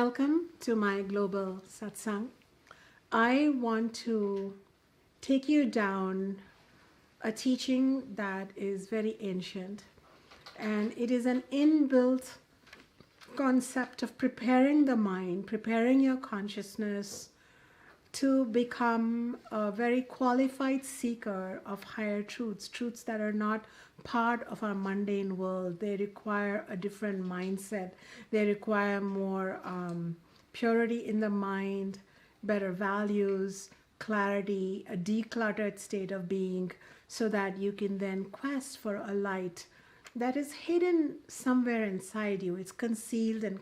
Welcome to my global satsang. I want to take you down a teaching that is very ancient, and it is an inbuilt concept of preparing the mind, preparing your consciousness to become a very qualified seeker of higher truths, truths that are not part of our mundane world. They require a different mindset. They require more purity in the mind, better values, clarity, a decluttered state of being, so that you can then quest for a light that is hidden somewhere inside you. It's concealed and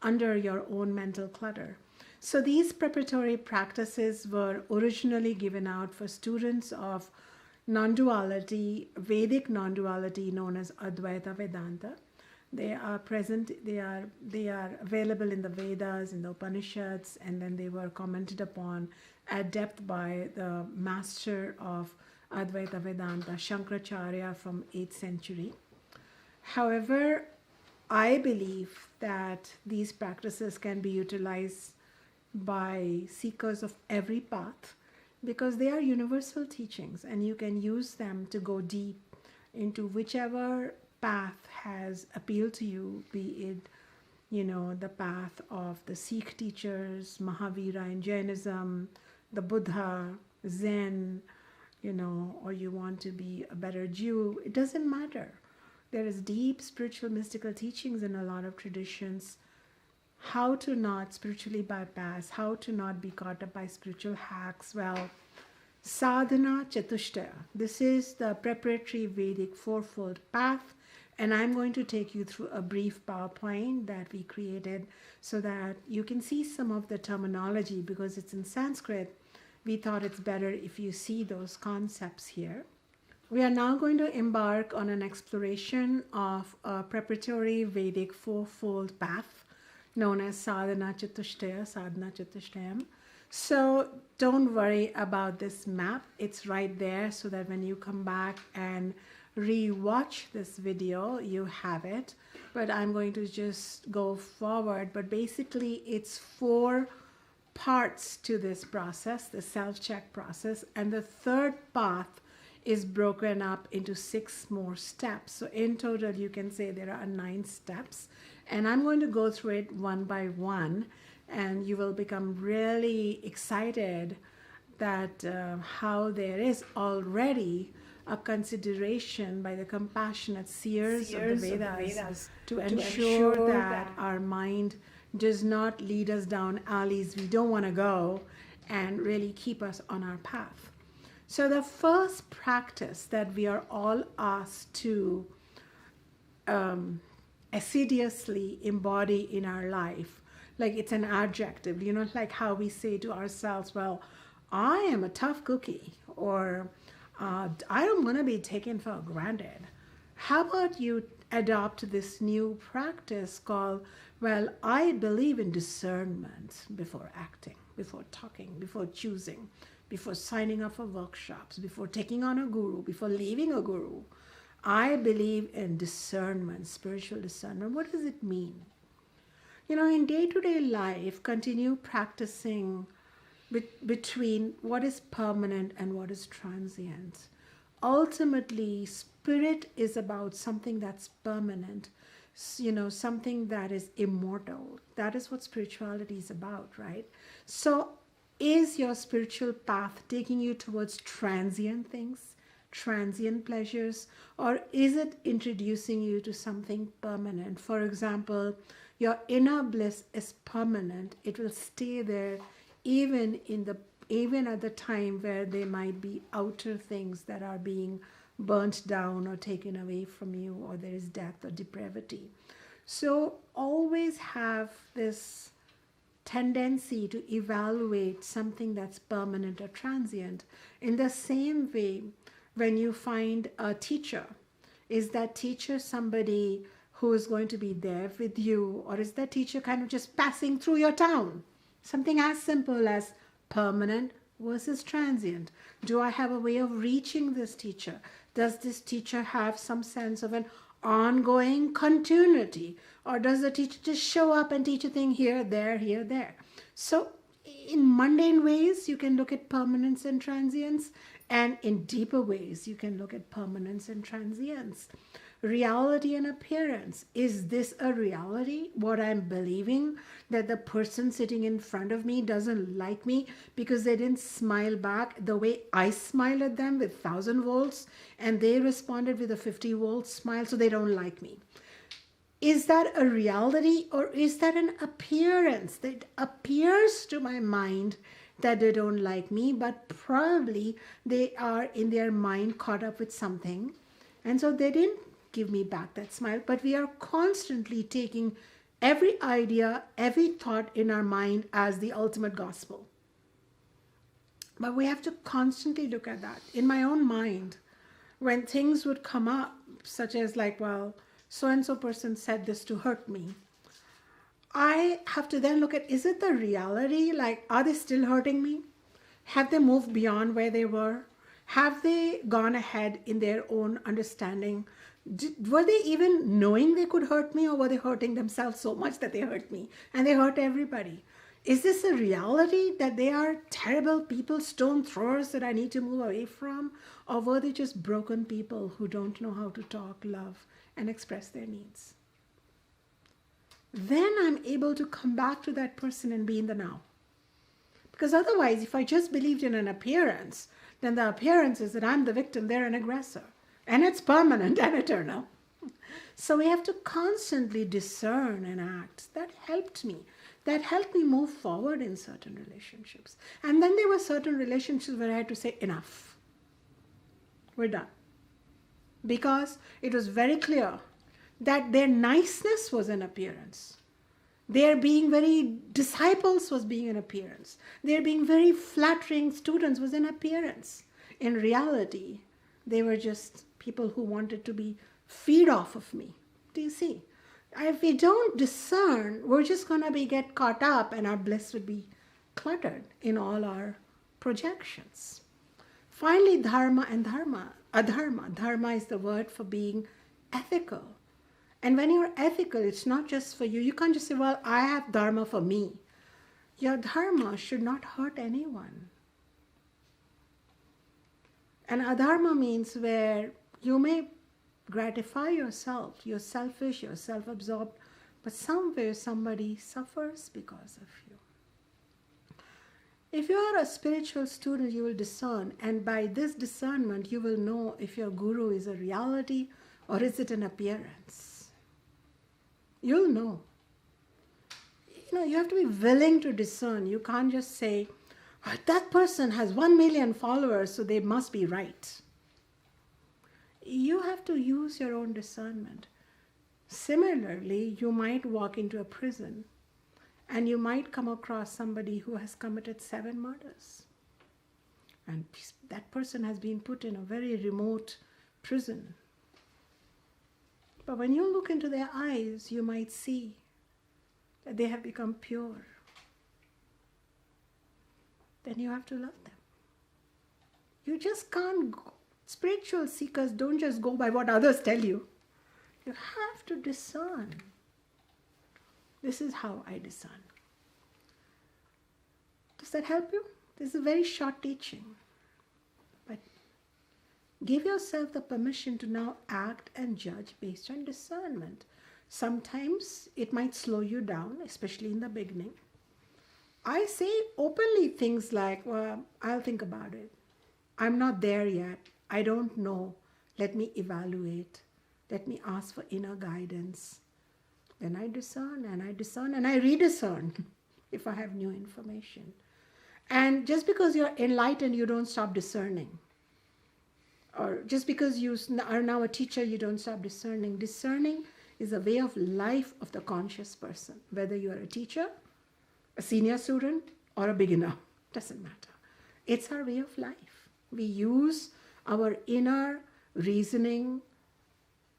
under your own mental clutter. So these preparatory practices were originally given out for students of non-duality, Vedic non-duality, known as Advaita Vedanta. They are present, they are available in the Vedas, in the Upanishads, and then they were commented upon at depth by the master of Advaita Vedanta, Shankaracharya, from 8th century. However, I believe that these practices can be utilized by seekers of every path, because they are universal teachings and you can use them to go deep into whichever path has appealed to you, be it, the path of the Sikh teachers, Mahavira in Jainism, the Buddha, Zen, or you want to be a better Jew. It doesn't matter. There is deep spiritual mystical teachings in a lot of traditions. How to not spiritually bypass, how to not be caught up by spiritual hacks. Well, sadhana chatushtaya. This is the preparatory Vedic fourfold path, and I'm going to take you through a brief PowerPoint that we created so that you can see some of the terminology. Because it's in Sanskrit, we thought it's better if you see those concepts here. We are now going to embark on an exploration of a preparatory Vedic fourfold path known as sadhana chatushtayam. So don't worry about this map. It's right there so that when you come back and re-watch this video, you have it. But I'm going to just go forward. But basically, it's 4 parts to this process, the self-check process. And the third path is broken up into 6 more steps. So in total, you can say there are 9 steps. And I'm going to go through it one by one, and you will become really excited that how there is already a consideration by the compassionate seers of the Vedas to ensure that our mind does not lead us down alleys we don't want to go and really keep us on our path. So the first practice that we are all asked to assiduously embody in our life, like it's an adjective, like how we say to ourselves, well, I am a tough cookie, or I don't want to be taken for granted. How about you adopt this new practice called, well, I believe in discernment before acting, before talking, before choosing, before signing up for workshops, before taking on a guru, before leaving a guru. I believe in discernment, spiritual discernment. What does it mean? In day-to-day life, continue practicing between what is permanent and what is transient. Ultimately, spirit is about something that's permanent, something that is immortal. That is what spirituality is about, right? So is your spiritual path taking you towards transient things, transient pleasures, or is it introducing you to something permanent? For example, your inner bliss is permanent. It will stay there even at the time where there might be outer things that are being burnt down or taken away from you, or there is death or depravity. So always have this tendency to evaluate something that's permanent or transient. In the same way, when you find a teacher, is that teacher somebody who is going to be there with you, or is that teacher kind of just passing through your town? Something as simple as permanent versus transient. Do I have a way of reaching this teacher? Does this teacher have some sense of an ongoing continuity? Or does the teacher just show up and teach a thing here, there? So in mundane ways, you can look at permanence and transience, and in deeper ways, you can look at permanence and transience. Reality and appearance. Is this a reality? What I'm believing, that the person sitting in front of me doesn't like me because they didn't smile back the way I smiled at them with 1,000 volts, and they responded with a 50-volt smile, so they don't like me. Is that a reality, or is that an appearance that appears to my mind that they don't like me, but probably they are in their mind caught up with something, and so they didn't give me back that smile. But we are constantly taking every idea, every thought in our mind as the ultimate gospel. But we have to constantly look at that. In my own mind, when things would come up, such as like, well, so-and-so person said this to hurt me, I have to then look at, is it the reality? Like, are they still hurting me? Have they moved beyond where they were? Have they gone ahead in their own understanding? Were they even knowing they could hurt me, or were they hurting themselves so much that they hurt me and they hurt everybody? Is this a reality that they are terrible people, stone throwers that I need to move away from? Or were they just broken people who don't know how to talk, love, and express their needs? Then I'm able to come back to that person and be in the now. Because otherwise, if I just believed in an appearance, then the appearance is that I'm the victim, they're an aggressor. And it's permanent and eternal. So we have to constantly discern and act. That helped me. That helped me move forward in certain relationships. And then there were certain relationships where I had to say, enough. We're done. Because it was very clear that their niceness was an appearance. Their being very disciples was being an appearance. Their being very flattering students was an appearance. In reality, they were just people who wanted to be feed off of me. Do you see? If we don't discern, we're just going to get caught up, and our bliss would be cluttered in all our projections. Finally, dharma and adharma. Dharma is the word for being ethical. And when you're ethical, it's not just for you. You can't just say, well, I have dharma for me. Your dharma should not hurt anyone. And adharma means where you may gratify yourself, you're selfish, you're self-absorbed, but somewhere somebody suffers because of you. If you are a spiritual student, you will discern, and by this discernment, you will know if your guru is a reality or is it an appearance. You'll know. You have to be willing to discern. You can't just say, oh, that person has 1 million followers, so they must be right. You have to use your own discernment. Similarly, you might walk into a prison and you might come across somebody who has committed 7 murders. And that person has been put in a very remote prison. But when you look into their eyes, you might see that they have become pure. Then you have to love them. You just can't go. Spiritual seekers don't just go by what others tell you. You have to discern. This is how I discern. Does that help you? This is a very short teaching. But give yourself the permission to now act and judge based on discernment. Sometimes it might slow you down, especially in the beginning. I say openly things like, well, I'll think about it. I'm not there yet. I don't know. Let me evaluate. Let me ask for inner guidance. Then I discern and I discern and I rediscern if I have new information. And just because you're enlightened, you don't stop discerning. Or just because you are now a teacher, you don't stop discerning. Discerning is a way of life of the conscious person. Whether you are a teacher, a senior student, or a beginner, doesn't matter. It's our way of life. We use our inner reasoning,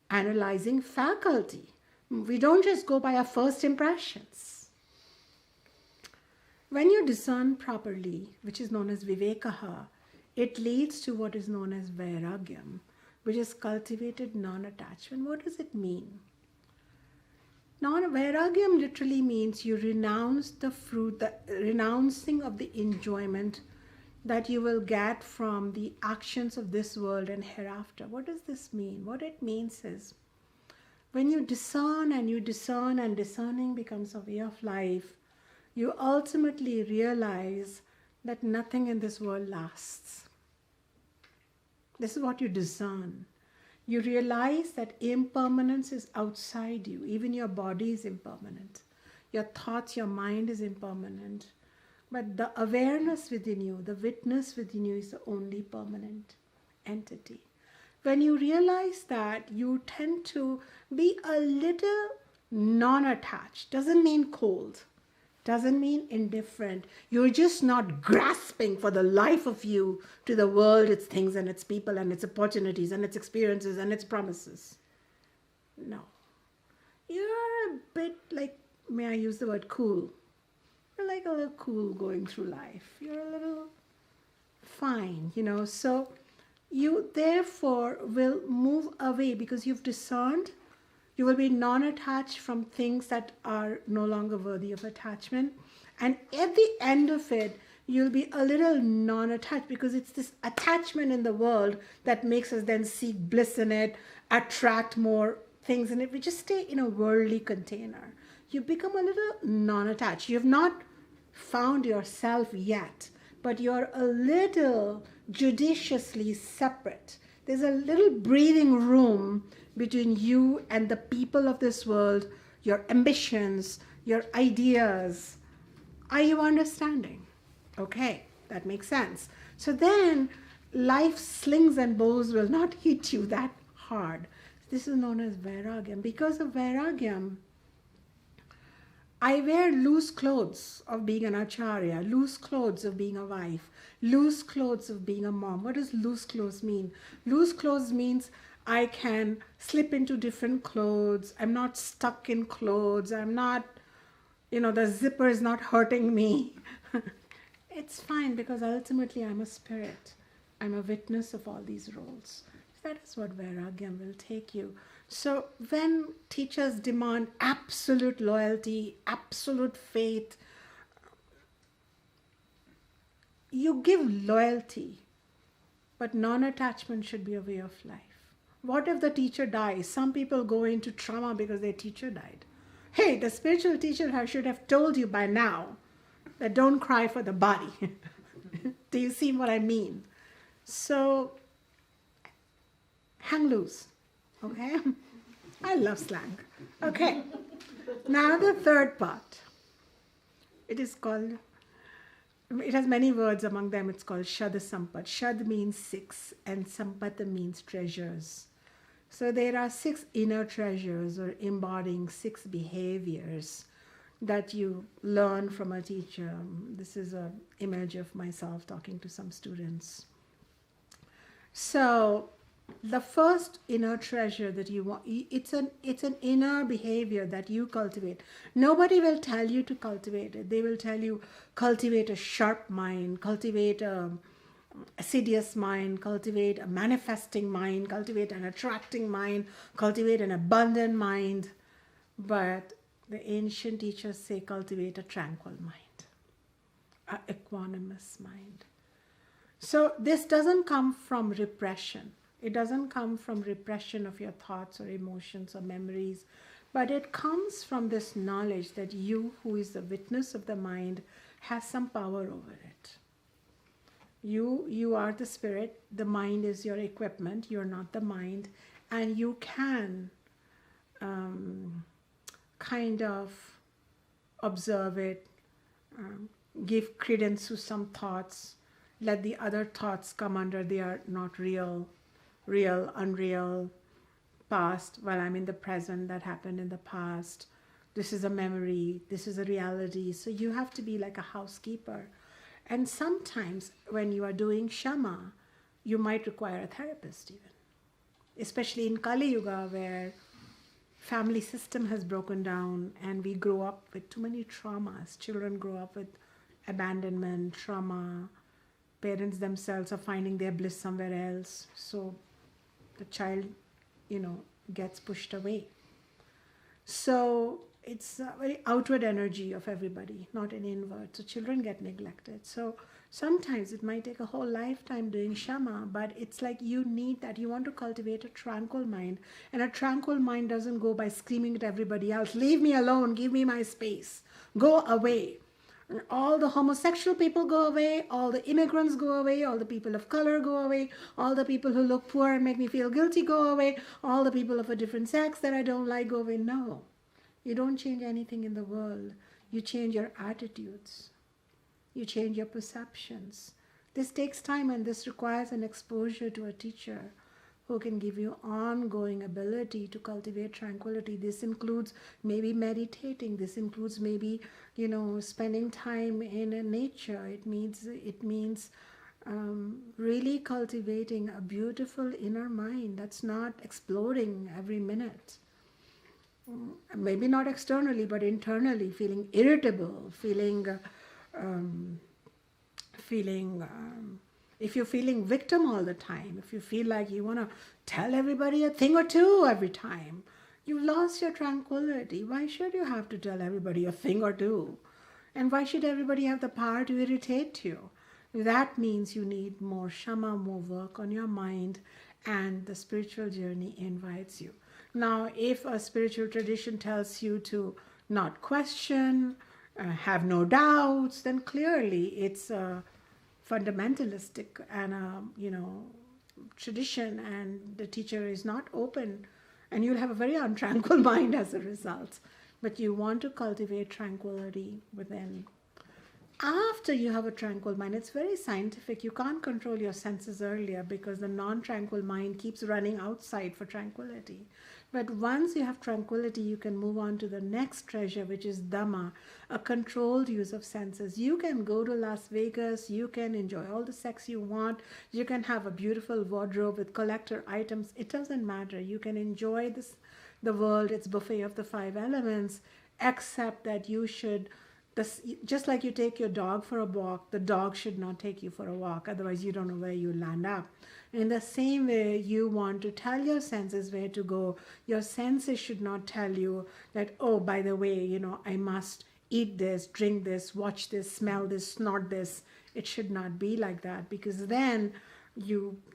analyzing faculty. We don't just go by our first impressions. When you discern properly, which is known as vivekaha, it leads to what is known as Vairagyam. which is cultivated non-attachment. What does it mean? Vairagyam literally means you renounce the fruit, the renouncing of the enjoyment that you will get from the actions of this world and hereafter. What does this mean? What it means is, when you discern and you discern and discerning becomes a way of life, you ultimately realize that nothing in this world lasts. This is what you discern. You realize that impermanence is outside you. Even your body is impermanent. Your thoughts, your mind is impermanent. But the awareness within you, the witness within you is the only permanent entity. When you realize that, you tend to be a little non-attached. Doesn't mean cold. Doesn't mean indifferent. You're just not grasping for the life of you to the world, its things and its people and its opportunities and its experiences and its promises. No. You're a bit like, may I use the word cool? You're like a little cool going through life. You're a little fine, So you therefore will move away because you've discerned. You will be non-attached from things that are no longer worthy of attachment. And at the end of it, you'll be a little non-attached because it's this attachment in the world that makes us then seek bliss in it, attract more things in it. We just stay in a worldly container. You become a little non-attached. You have not found yourself yet, but you're a little judiciously separate. There's a little breathing room between you and the people of this world, your ambitions, your ideas. Are you understanding? Okay, that makes sense. So then life's slings and bows will not hit you that hard. This is known as Vairagyam. Because of Vairagyam, I wear loose clothes of being an Acharya, loose clothes of being a wife, loose clothes of being a mom. What does loose clothes mean? Loose clothes means I can slip into different clothes. I'm not stuck in clothes. I'm not, the zipper is not hurting me. It's fine because ultimately I'm a spirit. I'm a witness of all these roles. That is what Vairagyam will take you. So when teachers demand absolute loyalty, absolute faith, you give loyalty, but non-attachment should be a way of life. What if the teacher dies? Some people go into trauma because their teacher died. Hey, the spiritual teacher should have told you by now that don't cry for the body. Do you see what I mean? So, hang loose, okay? I love slang. Okay, now the third part. It is called, it has many words among them. It's called Shad Sampat. Shad means 6 and Sampata means treasures. So there are 6 inner treasures or embodying 6 behaviors that you learn from a teacher. This is an image of myself talking to some students. So the first inner treasure that you want, it's an inner behavior that you cultivate. Nobody will tell you to cultivate it. They will tell you, cultivate a sharp mind, cultivate a assiduous mind, cultivate a manifesting mind, cultivate an attracting mind, cultivate an abundant mind. But the ancient teachers say cultivate a tranquil mind, an equanimous mind. So this doesn't come from repression. It doesn't come from repression of your thoughts or emotions or memories, but it comes from this knowledge that you, who is the witness of the mind, has some power over it. You are the spirit, the mind is your equipment, you're not the mind, and you can kind of observe it, give credence to some thoughts, let the other thoughts come under, they are not real, unreal, past, while I'm in the present, that happened in the past. This is a memory, this is a reality. So you have to be like a housekeeper. And sometimes when you are doing Shama, you might require a therapist even. Especially in Kali Yuga, where family system has broken down and we grow up with too many traumas. Children grow up with abandonment, trauma. Parents themselves are finding their bliss somewhere else. So the child, gets pushed away. So it's a very outward energy of everybody, not an inward. So children get neglected. So sometimes it might take a whole lifetime doing shama, but it's like you need that. You want to cultivate a tranquil mind. And a tranquil mind doesn't go by screaming at everybody else, leave me alone, give me my space, go away. And all the homosexual people go away, all the immigrants go away, all the people of color go away, all the people who look poor and make me feel guilty go away, all the people of a different sex that I don't like go away. No. You don't change anything in the world. You change your attitudes. You change your perceptions. This takes time, and this requires an exposure to a teacher who can give you ongoing ability to cultivate tranquility. This includes maybe meditating. This includes maybe, spending time in nature. It means really cultivating a beautiful inner mind that's not exploding every minute. Maybe not externally, but internally, feeling irritable, if you're feeling victim all the time, if you feel like you want to tell everybody a thing or two every time, you've lost your tranquility. Why should you have to tell everybody a thing or two? And why should everybody have the power to irritate you? That means you need more shama, more work on your mind, and the spiritual journey invites you. Now, if a spiritual tradition tells you to not question, have no doubts, then clearly it's a fundamentalistic and tradition, and the teacher is not open, and you'll have a very untranquil mind as a result. But you want to cultivate tranquility within. After you have a tranquil mind, it's very scientific. You can't control your senses earlier because the non-tranquil mind keeps running outside for tranquility. But once you have tranquility, you can move on to the next treasure, which is Dhamma, a controlled use of senses. You can go to Las Vegas, you can enjoy all the sex you want, you can have a beautiful wardrobe with collector items. It doesn't matter. You can enjoy the world, its buffet of the 5 elements, except that you should, just like you take your dog for a walk, the dog should not take you for a walk. Otherwise, you don't know where you land up. In the same way, you want to tell your senses where to go. Your senses should not tell you that, oh, by the way, I must eat this, drink this, watch this, smell this, snort this. It should not be like that, because then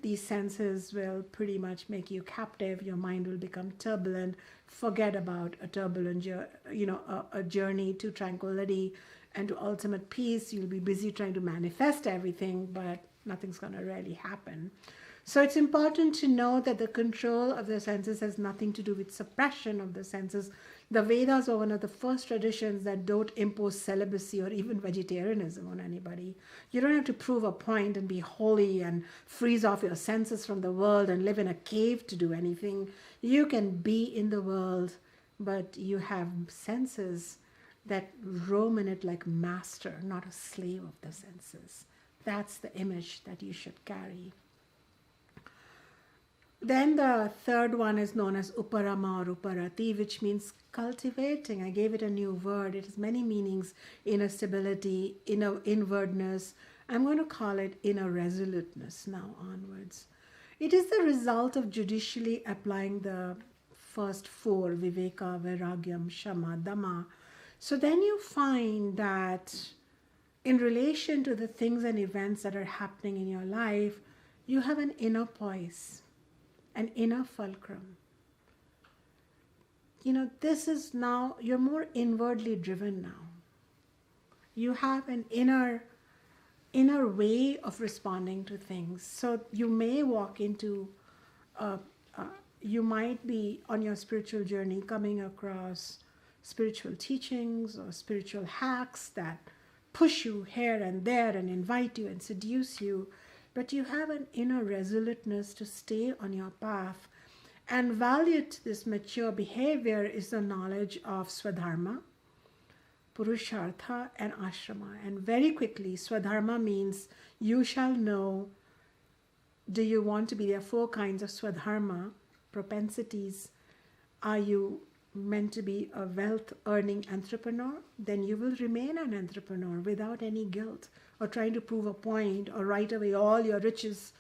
these senses will pretty much make you captive. Your mind will become turbulent. Forget about a turbulent, a journey to tranquility and to ultimate peace. You'll be busy trying to manifest everything, but nothing's going to really happen. So it's important to know that the control of the senses has nothing to do with suppression of the senses. The Vedas are one of the first traditions that don't impose celibacy or even vegetarianism on anybody. You don't have to prove a point and be holy and freeze off your senses from the world and live in a cave to do anything. You can be in the world, but you have senses that roam in it like master, not a slave of the senses. That's the image that you should carry. Then the third one is known as Uparama or Uparati, which means cultivating. I gave it a new word. It has many meanings: inner stability, inner inwardness. I'm going to call it inner resoluteness now onwards. It is the result of judicially applying the first 4, Viveka, Vairagyam, Shama, Dhamma. So then you find that in relation to the things and events that are happening in your life, you have an inner poise, an inner fulcrum. This is now, you're more inwardly driven now. You have an inner way of responding to things. So you may walk into, you might be on your spiritual journey coming across spiritual teachings or spiritual hacks that push you here and there and invite you and seduce you. But you have an inner resoluteness to stay on your path. And value to this mature behavior is the knowledge of Swadharma, Purushartha, and Ashrama. And very quickly, Swadharma means you shall know, do you want to be? There are 4 kinds of Swadharma, propensities. Are you meant to be a wealth-earning entrepreneur? Then you will remain an entrepreneur without any guilt or trying to prove a point or write away all your riches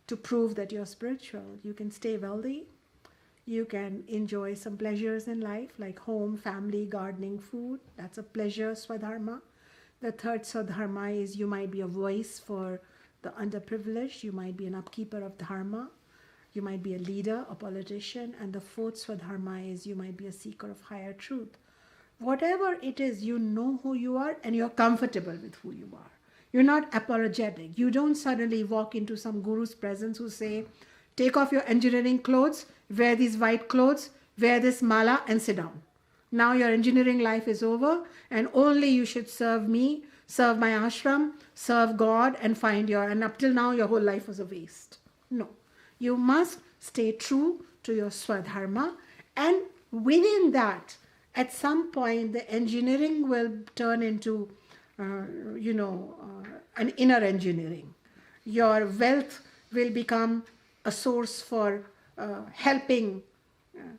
to prove that you're spiritual. You can stay wealthy. You can enjoy some pleasures in life like home, family, gardening, food. That's a pleasure swadharma. The third swadharma is you might be a voice for the underprivileged. You might be an upkeeper of dharma. You might be a leader, a politician. And the fourth swadharma is you might be a seeker of higher truth. Whatever it is, you know who you are and you're comfortable with who you are. You're not apologetic. You don't suddenly walk into some guru's presence who say, take off your engineering clothes, wear these white clothes, wear this mala and sit down. Now your engineering life is over and only you should serve me, serve my ashram, serve God and and up till now your whole life was a waste. No. You must stay true to your swadharma, and within that, at some point, the engineering will turn into, an inner engineering. Your wealth will become a source for helping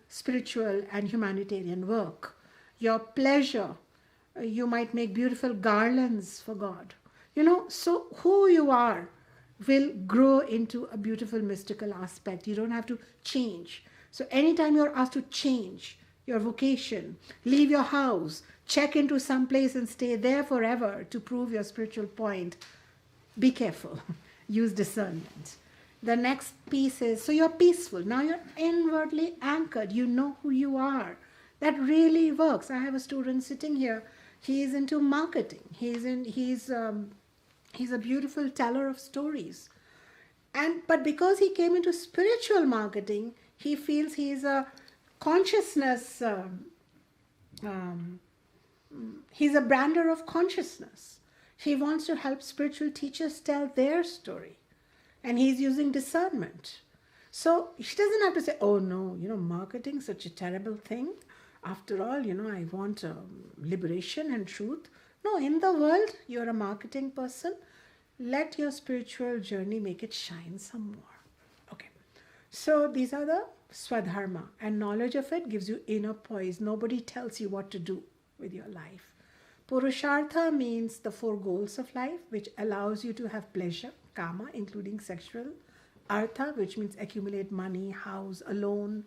spiritual and humanitarian work. Your pleasure, you might make beautiful garlands for God. So who you are will grow into a beautiful mystical aspect. You don't have to change. So anytime you're asked to change your vocation, leave your house, check into some place and stay there forever to prove your spiritual point, be careful. Use discernment. The next piece is, so you're peaceful. Now you're inwardly anchored. You know who you are. That really works. I have a student sitting here. He is into marketing. He's a beautiful teller of stories. But because he came into spiritual marketing, he feels he is a consciousness, he's a brander of consciousness. He wants to help spiritual teachers tell their story. And he's using discernment. So he doesn't have to say, oh no, marketing is such a terrible thing. After all, I want liberation and truth. No, in the world, you're a marketing person. Let your spiritual journey make it shine some more. Okay. So these are the swadharma. And knowledge of it gives you inner poise. Nobody tells you what to do with your life. Purushartha means the 4 goals of life, which allows you to have pleasure, kama, including sexual. Artha, which means accumulate money, house, alone,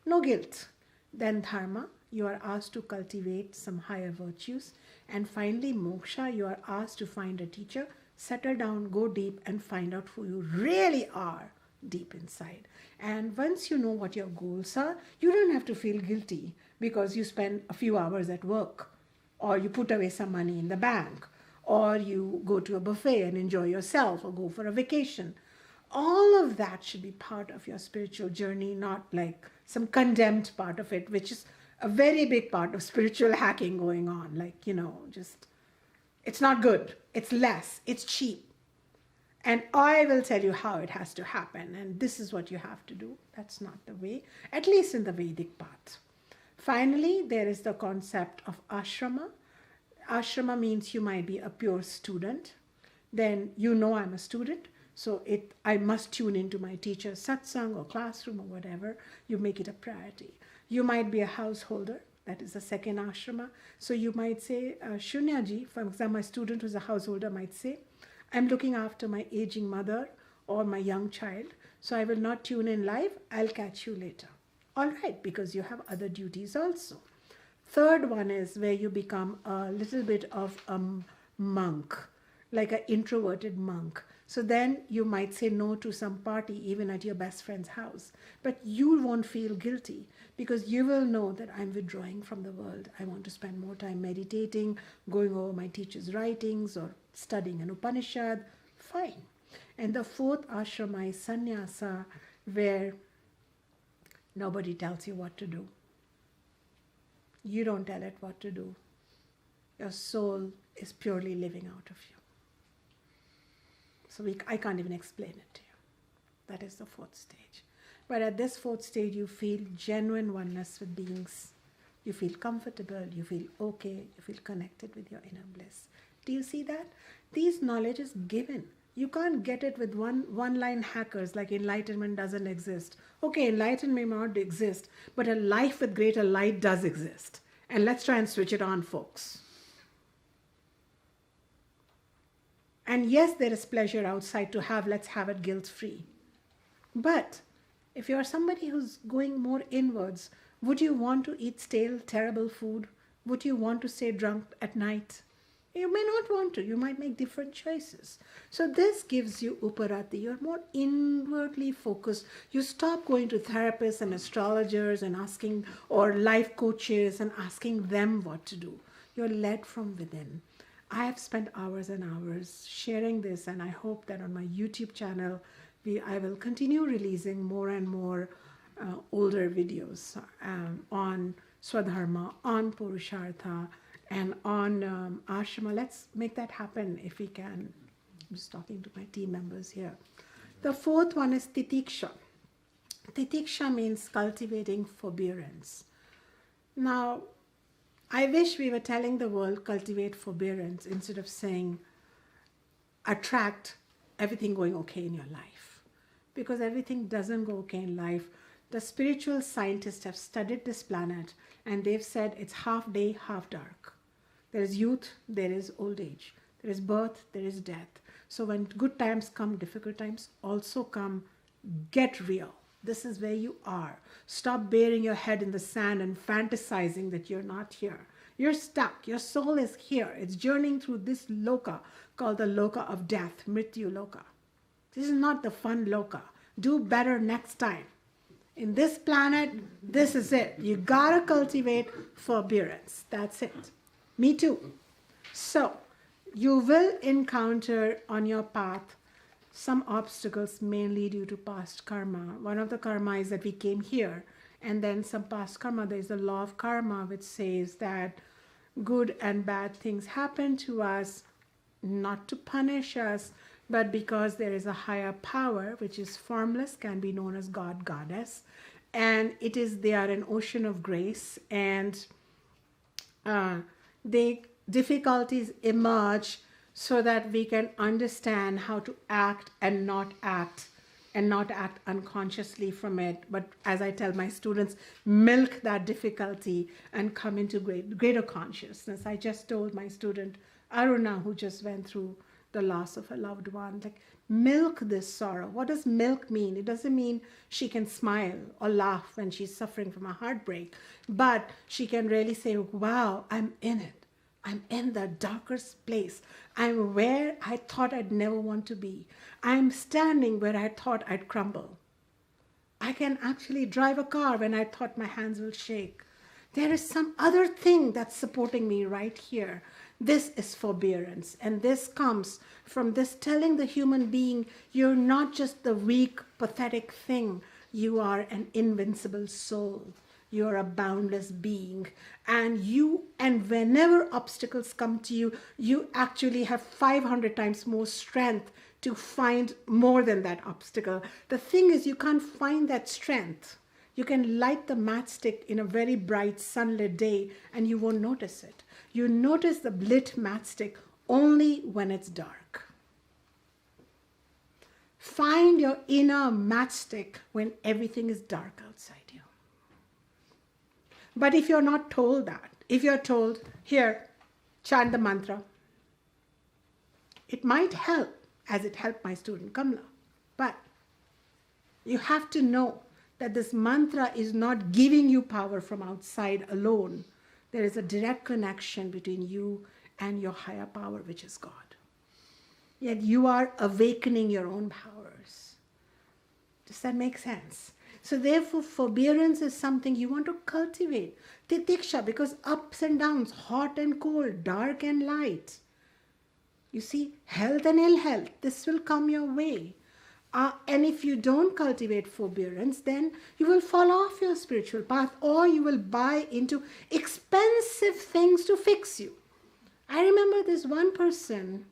no guilt. Then dharma, you are asked to cultivate some higher virtues. And finally, moksha, you are asked to find a teacher, settle down, go deep, and find out who you really are deep inside. And once you know what your goals are, you don't have to feel guilty because you spend a few hours at work, or you put away some money in the bank, or you go to a buffet and enjoy yourself, or go for a vacation. All of that should be part of your spiritual journey, not like some condemned part of it, which is a very big part of spiritual hacking going on. Like, it's not good, it's less, it's cheap. And I will tell you how it has to happen, and this is what you have to do. That's not the way, at least in the Vedic path. Finally, there is the concept of ashrama. Ashrama means you might be a pure student. Then I'm a student. So I must tune into my teacher's satsang or classroom or whatever. You make it a priority. You might be a householder. That is the second ashrama. So you might say, Shunya ji, for example, my student who's a householder might say, I'm looking after my aging mother or my young child. So I will not tune in live. I'll catch you later. All right, because you have other duties also. Third one is where you become a little bit of a monk, like an introverted monk. So then you might say no to some party, even at your best friend's house. But you won't feel guilty because you will know that I'm withdrawing from the world. I want to spend more time meditating, going over my teacher's writings or studying an Upanishad. Fine. And the fourth ashrama is sannyasa, where nobody tells you what to do. You don't tell it what to do. Your soul is purely living out of you. So I can't even explain it to you. That is the fourth stage. But at this fourth stage, you feel genuine oneness with beings. You feel comfortable, you feel okay, you feel connected with your inner bliss. Do you see that? These knowledge is given. You can't get it with one-line hackers like enlightenment doesn't exist. Okay, enlightenment may not exist, but a life with greater light does exist. And let's try and switch it on, folks. And yes, there is pleasure outside to have. Let's have it guilt-free. But if you're somebody who's going more inwards, would you want to eat stale, terrible food? Would you want to stay drunk at night? You may not want to. You might make different choices. So this gives you uparati. You're more inwardly focused. You stop going to therapists and astrologers and asking, or life coaches and asking them what to do. You're led from within. I have spent hours and hours sharing this, and I hope that on my YouTube channel, I will continue releasing more and more older videos on Swadharma, on Purushartha, and on Ashrama. Let's make that happen if we can. I'm just talking to my team members here. The fourth one is Titiksha. Titiksha means cultivating forbearance. Now, I wish we were telling the world cultivate forbearance instead of saying attract everything going okay in your life. Because everything doesn't go okay in life. The spiritual scientists have studied this planet and they've said it's half day, half dark. There is youth, there is old age. There is birth, there is death. So when good times come, difficult times also come. Get real. This is where you are. Stop burying your head in the sand and fantasizing that you're not here. You're stuck. Your soul is here. It's journeying through this loka called the loka of death, mrityu loka. This is not the fun loka. Do better next time. In this planet, this is it. You gotta cultivate forbearance. That's it. Me too. So, you will encounter on your path some obstacles, mainly due to past karma. One of the karma is that we came here, and then some past karma. There's the law of karma, which says that good and bad things happen to us, not to punish us, but because there is a higher power, which is formless, can be known as God, Goddess, and they are an ocean of grace, and difficulties emerge so that we can understand how to act and not act unconsciously from it. But as I tell my students, milk that difficulty and come into greater consciousness. I just told my student Aruna, who just went through the loss of a loved one, like, milk this sorrow. What does milk mean? It doesn't mean she can smile or laugh when she's suffering from a heartbreak, but she can really say, wow, I'm in it. I'm in the darkest place. I'm where I thought I'd never want to be. I'm standing where I thought I'd crumble. I can actually drive a car when I thought my hands will shake. There is some other thing that's supporting me right here. This is forbearance. And this comes from this telling the human being, you're not just the weak, pathetic thing. You are an invincible soul. You're a boundless being. And whenever obstacles come to you, you actually have 500 times more strength to find more than that obstacle. The thing is, you can't find that strength. You can light the matchstick in a very bright sunlit day and you won't notice it. You notice the lit matchstick only when it's dark. Find your inner matchstick when everything is dark outside you. But if you're not told that, if you're told, here, chant the mantra, it might help, as it helped my student Kamla. But you have to know that this mantra is not giving you power from outside alone. There is a direct connection between you and your higher power, which is God. Yet you are awakening your own powers. Does that make sense? So therefore, forbearance is something you want to cultivate. Titiksha, because ups and downs, hot and cold, dark and light. You see, health and ill health, this will come your way. And if you don't cultivate forbearance, then you will fall off your spiritual path, or you will buy into expensive things to fix you. I remember this one person,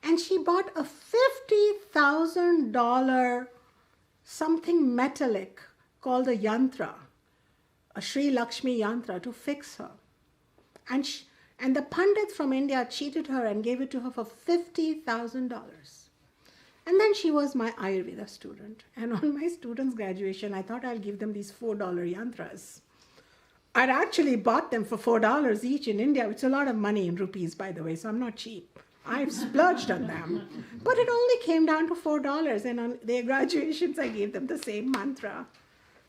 and she bought a $50,000 something metallic called a yantra, a Sri Lakshmi yantra, to fix her. And the Pandit from India cheated her and gave it to her for $50,000. And then she was my Ayurveda student. And on my students' graduation, I thought I'll give them these $4 yantras. I'd actually bought them for $4 each in India, which is a lot of money in rupees, by the way, so I'm not cheap. I've splurged on them. But it only came down to $4. And on their graduations, I gave them the same mantra.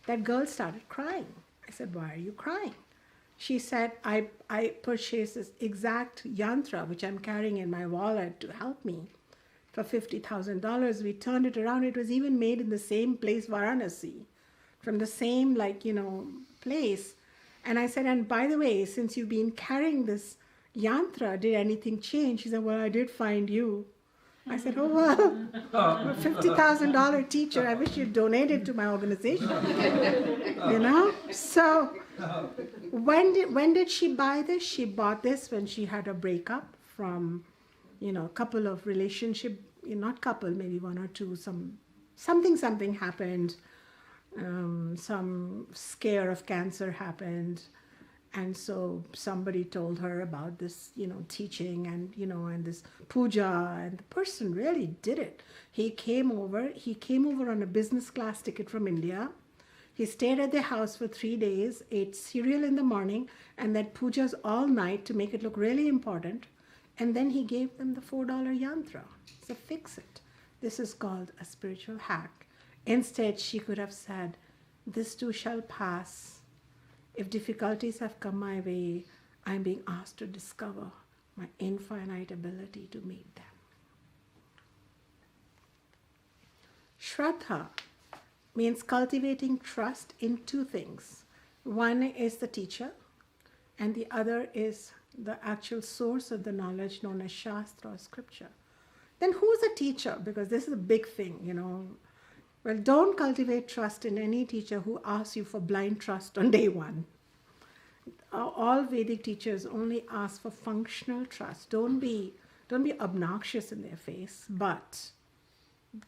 That girl started crying. I said, why are you crying? She said, I purchased this exact yantra, which I'm carrying in my wallet to help me, for $50,000. We turned it around. It was even made in the same place, Varanasi, from the same, place. And I said, and by the way, since you've been carrying this yantra, did anything change? She said, well, I did find you. I said, oh, well, I'm a $50,000 teacher. I wish you'd donated to my organization. So when did she buy this? She bought this when she had a breakup from, a couple of relationship, not couple, maybe one or two, something happened. Some scare of cancer happened. And so somebody told her about this, teaching and this puja, and the person really did it. He came over on a business class ticket from India. He stayed at their house for 3 days, ate cereal in the morning, and then pujas all night to make it look really important. And then he gave them the $4 yantra. So fix it. This is called a spiritual hack. Instead, she could have said, this too shall pass. If difficulties have come my way, I am being asked to discover my infinite ability to meet them. Shraddha means cultivating trust in two things. One is the teacher, and the other is the actual source of the knowledge known as Shastra or scripture. Then who's a teacher? Because this is a big thing, Well, don't cultivate trust in any teacher who asks you for blind trust on day one. All Vedic teachers only ask for functional trust. Don't be obnoxious in their face, but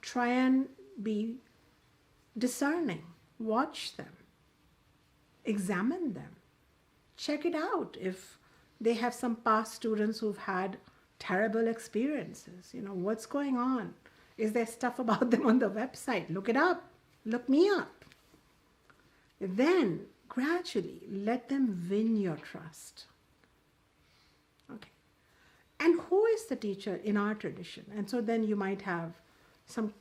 try and be discerning. Watch them. Examine them. Check it out if they have some past students who've had terrible experiences. What's going on? Is there stuff about them on the website? Look it up. Look me up. Then, gradually, let them win your trust. Okay. And who is the teacher in our tradition? And so then you might have some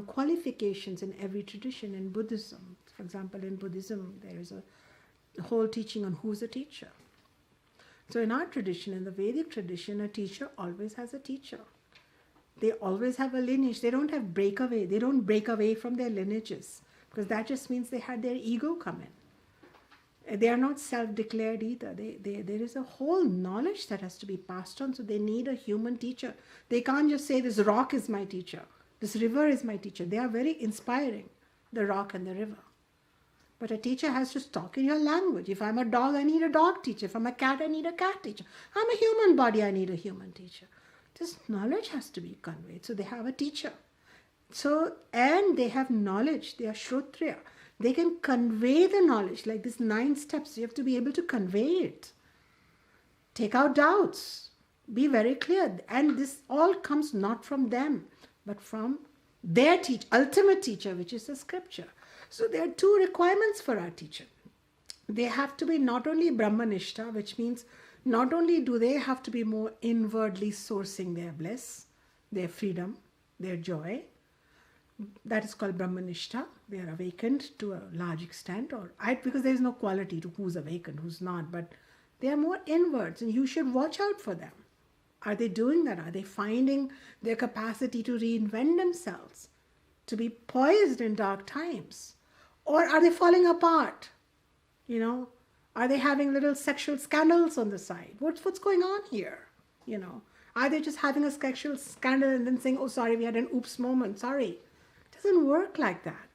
qualifications in every tradition. In Buddhism, for example, in Buddhism, there is a whole teaching on who's a teacher. So in our tradition, in the Vedic tradition, a teacher always has a teacher. They always have a lineage. They don't have breakaway. They don't break away from their lineages, because that just means they had their ego come in. They are not self-declared either. There is a whole knowledge that has to be passed on, so they need a human teacher. They can't just say, this rock is my teacher, this river is my teacher. They are very inspiring, the rock and the river. But a teacher has to talk in your language. If I'm a dog, I need a dog teacher. If I'm a cat, I need a cat teacher. I'm a human body, I need a human teacher. This knowledge has to be conveyed. So they have a teacher. And they have knowledge. They are Shrotriya. They can convey the knowledge. Like these 9 steps, you have to be able to convey it. Take out doubts. Be very clear. And this all comes not from them, but from their ultimate teacher, which is the scripture. So there are 2 requirements for our teacher. They have to be not only Brahmanishta, which means not only do they have to be more inwardly sourcing their bliss, their freedom, their joy. That is called Brahmanishta. They are awakened to a large extent, because there is no quality to who's awakened, who's not, but they are more inwards, and you should watch out for them. Are they doing that? Are they finding their capacity to reinvent themselves, to be poised in dark times? Or are they falling apart? Are they having little sexual scandals on the side? What's going on here? Are they just having a sexual scandal and then saying, oh, sorry, we had an oops moment, sorry. It doesn't work like that.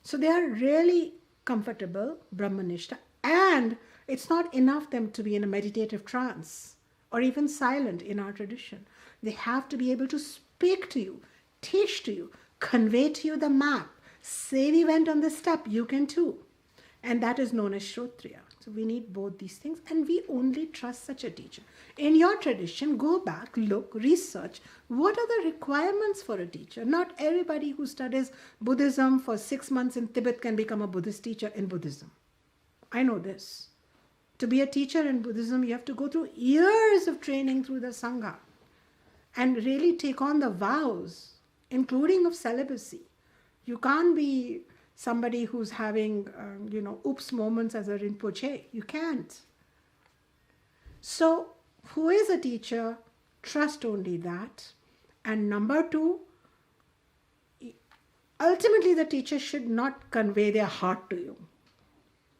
So they are really comfortable, Brahmanishta, and it's not enough them to be in a meditative trance or even silent in our tradition. They have to be able to speak to you, teach to you, convey to you the map. Say we went on this step, you can too. And that is known as Shrotriya. So we need both these things, and we only trust such a teacher. In your tradition, go back, look, research. What are the requirements for a teacher? Not everybody who studies Buddhism for 6 months in Tibet can become a Buddhist teacher in Buddhism. I know this. To be a teacher in Buddhism, you have to go through years of training through the Sangha. and really take on the vows, including of celibacy. You can't be somebody who's having, oops moments as a Rinpoche. You can't. So, who is a teacher? Trust only that. And number two, ultimately the teacher should not convey their heart to you.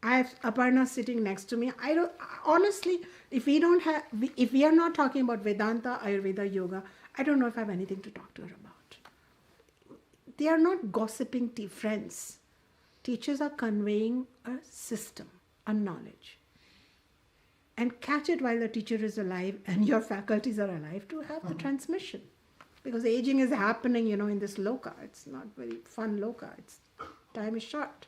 I have Aparna sitting next to me. I don't, honestly, if we are not talking about Vedanta, Ayurveda, yoga, I don't know if I have anything to talk to her about. They are not gossiping friends. Teachers are conveying a system, a knowledge. And catch it while the teacher is alive and your faculties are alive to have the transmission. Because aging is happening, in this loka. It's not very fun loka. Time is short.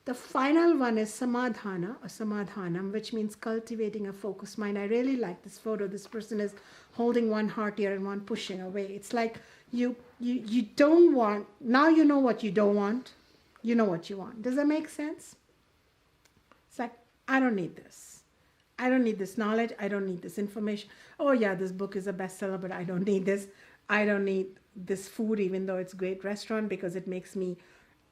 The final one is samadhana, or samadhanam, which means cultivating a focused mind. I really like this photo. This person is holding one heart here and one pushing away. It's like you don't want, now you know what you don't want, you know what you want. Does that make sense? It's like, I don't need this. I don't need this knowledge. I don't need this information. Oh yeah, this book is a bestseller, but I don't need this. I don't need this food, even though it's a great restaurant, because it makes me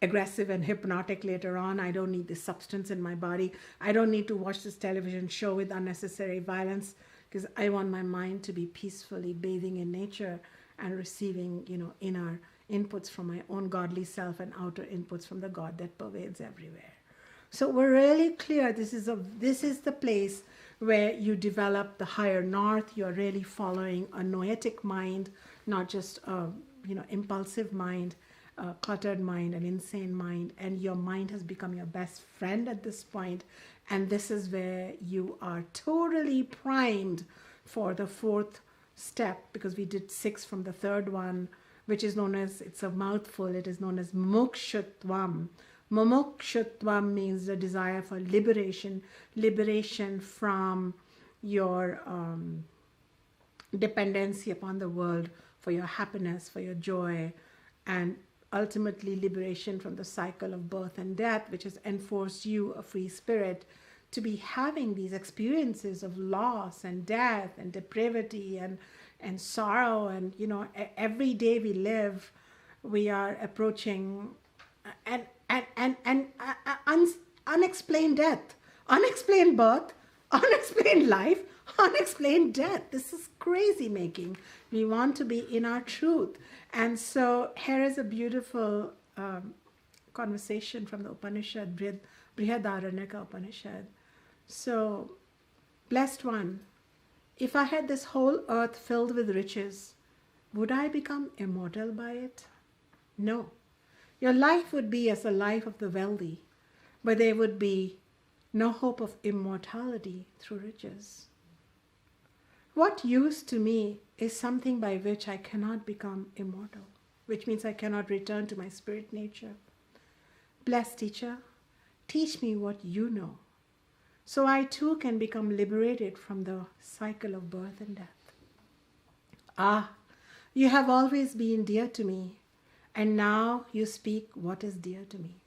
aggressive and hypnotic later on. I don't need this substance in my body. I don't need to watch this television show with unnecessary violence, because I want my mind to be peacefully bathing in nature and receiving, inner inputs from my own godly self and outer inputs from the God that pervades everywhere. So we're really clear. This is the place where you develop the higher north. You're really following a noetic mind, not just a impulsive mind, a cluttered mind, an insane mind, and your mind has become your best friend at this point. And this is where you are totally primed for the fourth step, because we did 6 from the third one, which is known as, it's a mouthful, it is known as mokshatvam. Mokshatvam means the desire for liberation from your dependency upon the world, for your happiness, for your joy, and ultimately liberation from the cycle of birth and death, which has enforced you, a free spirit, to be having these experiences of loss and death and depravity and sorrow. And every day we live, we are approaching an unexplained death, unexplained birth, unexplained life, unexplained death. This is crazy making. We want to be in our truth. And so here is a beautiful conversation from the Upanishad, Brihadaranyaka Upanishad. So, blessed one, if I had this whole earth filled with riches, would I become immortal by it? No. Your life would be as the life of the wealthy, but there would be no hope of immortality through riches. What use to me is something by which I cannot become immortal, which means I cannot return to my spirit nature. Blessed teacher, teach me what you know, so I too can become liberated from the cycle of birth and death. Ah, you have always been dear to me, and now you speak what is dear to me.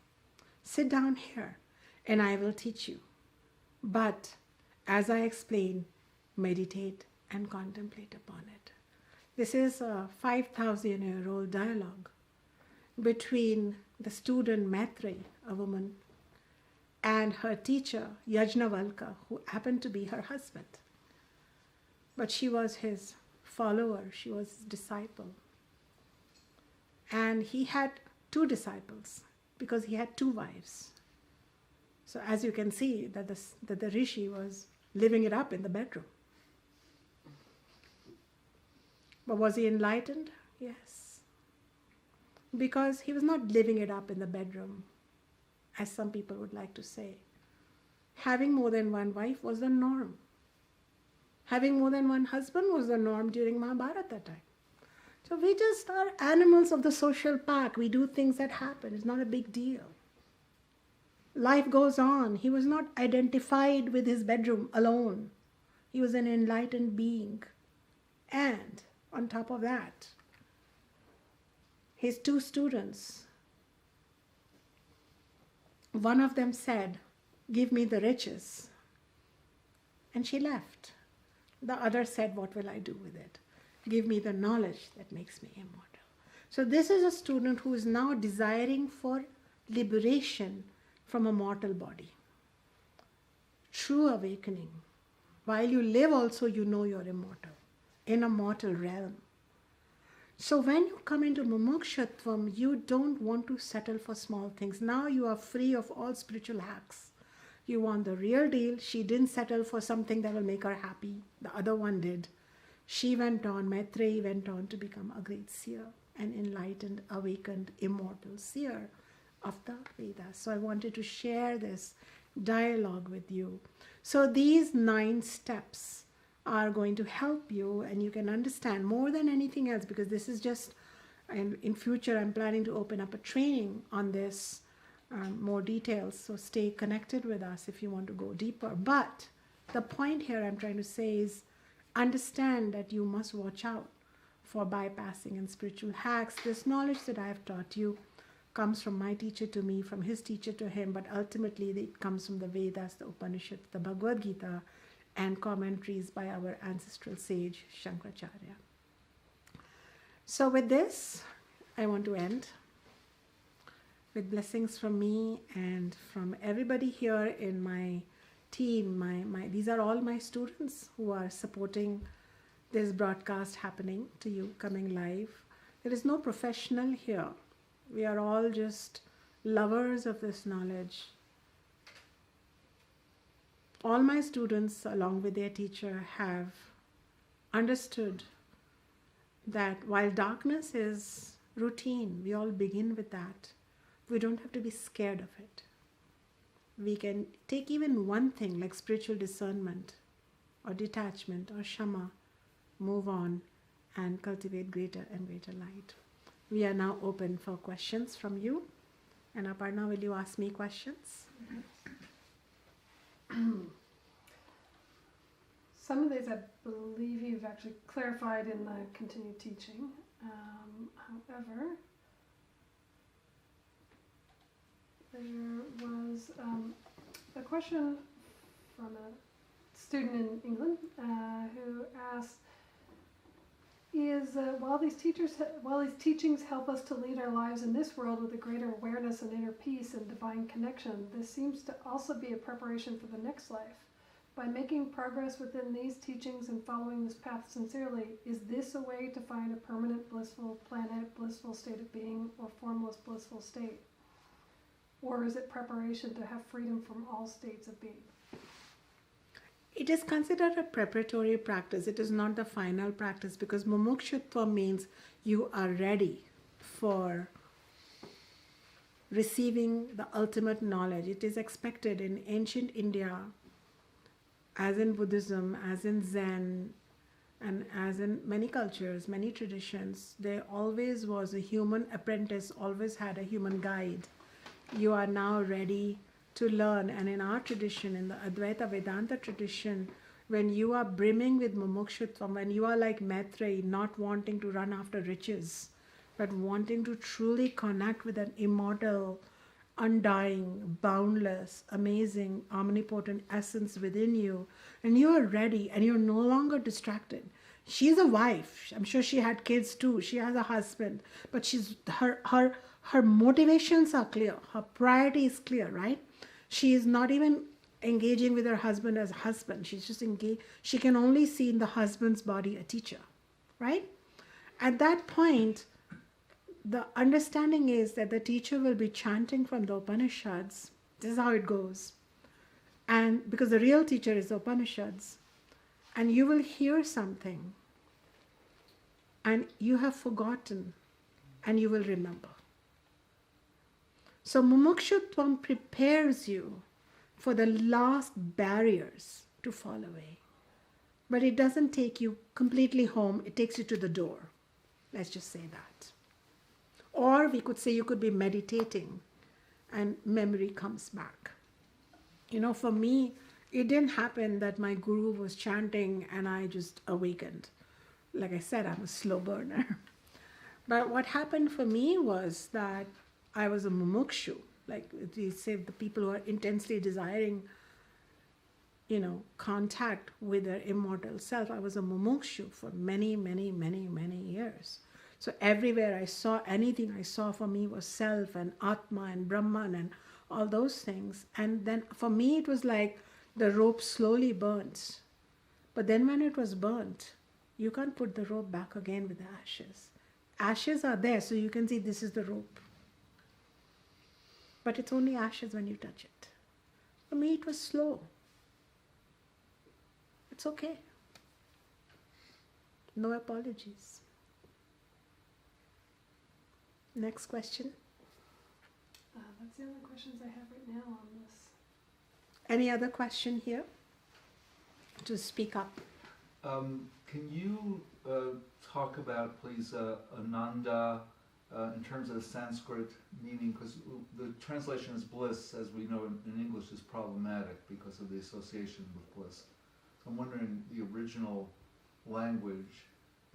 Sit down here, and I will teach you. But, as I explain, meditate and contemplate upon it. This is a 5,000-year-old dialogue between the student Maitreyi, a woman, and her teacher Yajnavalkya, who happened to be her husband. But she was his follower, she was his disciple. And he had 2 disciples because he had 2 wives. So as you can see, that the rishi was living it up in the bedroom. But was he enlightened? Yes. Because he was not living it up in the bedroom, as some people would like to say. Having more than one wife was the norm. Having more than one husband was the norm during Mahabharata time. So we just are animals of the social pack. We do things that happen. It's not a big deal. Life goes on. He was not identified with his bedroom alone. He was an enlightened being. And on top of that, his 2 students, one of them said, "Give me the riches." And she left. The other said, "What will I do with it?" Give me the knowledge that makes me immortal. So this is a student who is now desiring for liberation from a mortal body. True awakening. While you live also, you know you're immortal in a mortal realm. So when you come into mumukshatvam, you don't want to settle for small things. Now you are free of all spiritual hacks. You want the real deal. She didn't settle for something that will make her happy. The other one did. She went on, Maitreyi went on to become a great seer, an enlightened, awakened, immortal seer of the Vedas. So I wanted to share this dialogue with you. So these 9 steps are going to help you, and you can understand more than anything else, because this is just, and in future I'm planning to open up a training on this, more details. So stay connected with us if you want to go deeper. But the point here I'm trying to say is, understand that you must watch out for bypassing and spiritual hacks. This knowledge that I have taught you comes from my teacher to me, from his teacher to him, but ultimately it comes from the Vedas, the Upanishads, the Bhagavad Gita, and commentaries by our ancestral sage Shankaracharya. So with this, I want to end with blessings from me and from everybody here in my team. These are all my students who are supporting this broadcast happening to you, coming live. There is no professional here. We are all just lovers of this knowledge. All my students, along with their teacher, have understood that while darkness is routine, we all begin with that. We don't have to be scared of it. We can take even one thing like spiritual discernment or detachment or shama, move on and cultivate greater and greater light. We are now open for questions from you. And Aparna, will you ask me questions? Some of these I believe you've actually clarified in the continued teaching. However, there was a question from a student in England who asked, while these teachings help us to lead our lives in this world with a greater awareness and inner peace and divine connection, this seems to also be a preparation for the next life. By making progress within these teachings and following this path sincerely, is this a way to find a permanent blissful planet, blissful state of being, or formless blissful state? Or is it preparation to have freedom from all states of being? It is considered a preparatory practice. It is not the final practice, because mumukshutva means you are ready for receiving the ultimate knowledge. It is expected in ancient India, as in Buddhism, as in Zen, and as in many cultures, many traditions. There always was a human apprentice, always had a human guide. You are now ready to learn. And in our tradition, in the Advaita Vedanta tradition, when you are brimming with mumukshutvam, when you are like Maitreyi, not wanting to run after riches, but wanting to truly connect with an immortal, undying, boundless, amazing, omnipotent essence within you, and you are ready and you're no longer distracted. She's a wife. I'm sure she had kids too. She has a husband, but her motivations are clear. Her priority is clear, right? She is not even engaging with her husband as a husband. She's just engaged. She can only see in the husband's body a teacher, right? At that point, the understanding is that the teacher will be chanting from the Upanishads. This is how it goes. And because the real teacher is the Upanishads, and you will hear something, and you have forgotten, and you will remember. So mumukshutvam prepares you for the last barriers to fall away. But it doesn't take you completely home, it takes you to the door. Let's just say that. Or we could say you could be meditating and memory comes back. You know, for me, it didn't happen that my guru was chanting and I just awakened. Like I said, I'm a slow burner. But what happened for me was that I was a mumukshu. Like we say, the people who are intensely desiring, contact with their immortal self. I was a mumukshu for many, many, many, many years. So everywhere I saw anything I saw for me was self and Atma and Brahman and all those things. And then for me it was like the rope slowly burns. But then when it was burnt, you can't put the rope back again with the ashes. Ashes are there so you can see this is the rope. But it's only ashes when you touch it. For me it was slow. It's okay. No apologies. Next question. That's the only questions I have right now on this. Any other question here? Just speak up. Can you talk about, please, Ananda in terms of the Sanskrit meaning? Because the translation is bliss, as we know in English, is problematic because of the association with bliss. So I'm wondering the original language,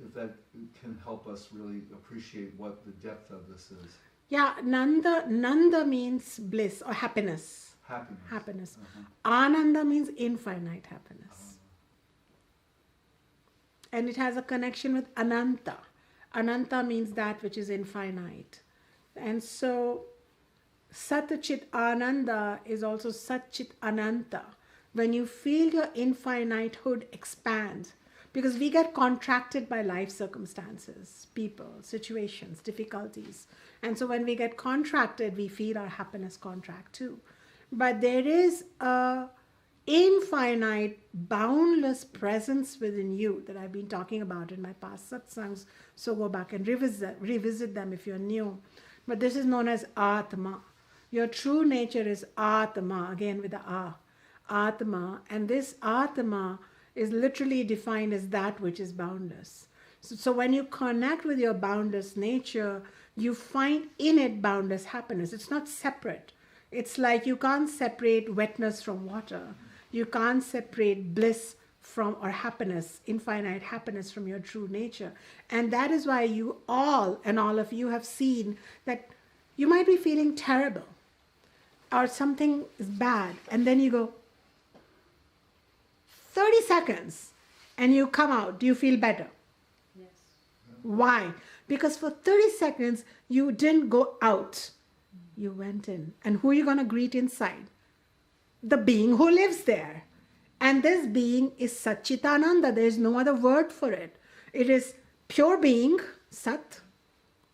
if that can help us really appreciate what the depth of this is. Yeah, Nanda means bliss or happiness. Happiness. Ananda means infinite happiness. And it has a connection with Ananta. Ananta means that which is infinite. And so Sat Chit Ananda is also Sat Chit Ananta. When you feel your infinitehood expand, because we get contracted by life circumstances, people, situations, difficulties. And so when we get contracted, we feel our happiness contract too. But there is a infinite, boundless presence within you that I've been talking about in my past satsangs. So go back and revisit them if you're new. But this is known as Atma. Your true nature is Atma, again with the A. Atma. And this Atma is literally defined as that which is boundless. So when you connect with your boundless nature, you find in it boundless happiness. It's not separate. It's like you can't separate wetness from water. You can't separate bliss from, or happiness, infinite happiness from your true nature. And that is why you all, and all of you have seen that you might be feeling terrible or something is bad. And then you go, 30 seconds and you come out. Do you feel better? Yes. Why? Because for 30 seconds you didn't go out. You went in. And who are you going to greet inside? The being who lives there. And this being is Satchitananda. There is no other word for it. It is pure being, Sat.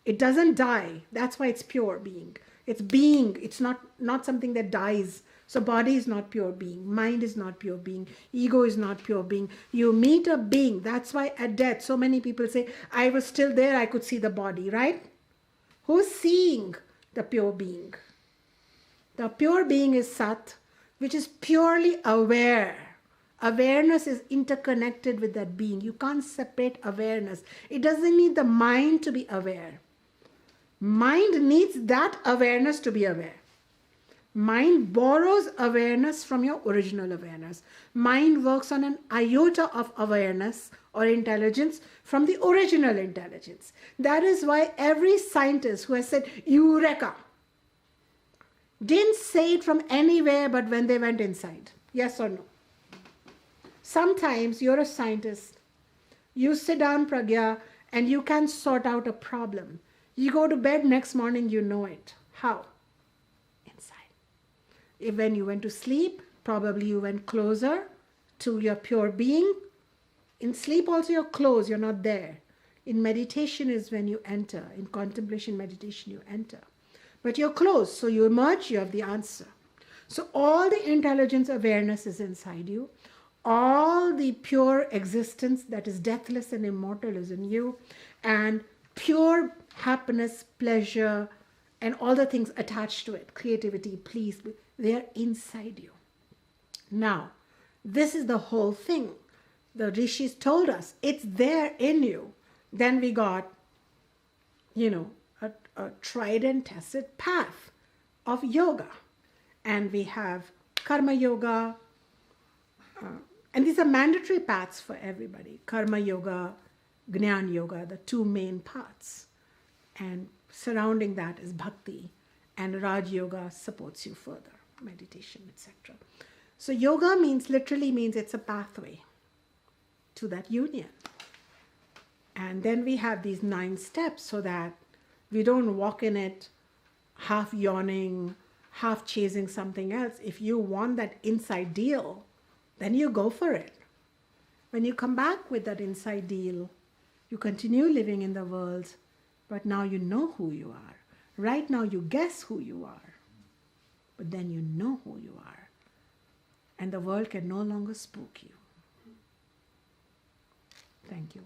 It doesn't die. That's why it's pure being. It's being. It's not something that dies. So body is not pure being. Mind is not pure being. Ego is not pure being. You meet a being. That's why at death, so many people say, I was still there, I could see the body, right? Who's seeing the pure being? The pure being is Sat, which is purely aware. Awareness is interconnected with that being. You can't separate awareness. It doesn't need the mind to be aware. Mind needs that awareness to be aware. Mind borrows awareness from your original awareness. Mind works on an iota of awareness or intelligence from the original intelligence. That is why every scientist who has said Eureka didn't say it from anywhere but when they went inside. Yes or no? Sometimes you're a scientist. You sit down, Pragya, and you can sort out a problem. You go to bed next morning, you know it. How? When you went to sleep, probably you went closer to your pure being. In sleep also you're close, you're not there. In meditation is when you enter. In contemplation meditation you enter. But you're close, so you emerge, you have the answer. So all the intelligence awareness is inside you. All the pure existence that is deathless and immortal is in you. And pure happiness, pleasure, and all the things attached to it, creativity, peace, they are inside you. Now, this is the whole thing. The rishis told us, it's there in you. Then we got, a tried and tested path of yoga. And we have karma yoga. And these are mandatory paths for everybody. Karma yoga, Jnana yoga, the two main paths. And surrounding that is bhakti. And Raj yoga supports you further. Meditation, etc. So yoga literally means it's a pathway to that union. And then we have these 9 steps so that we don't walk in it half yawning, half chasing something else. If you want that inside deal, then you go for it. When you come back with that inside deal, you continue living in the world, but now you know who you are. Right now you guess who you are, but then you know who you are. And the world can no longer spook you. Thank you.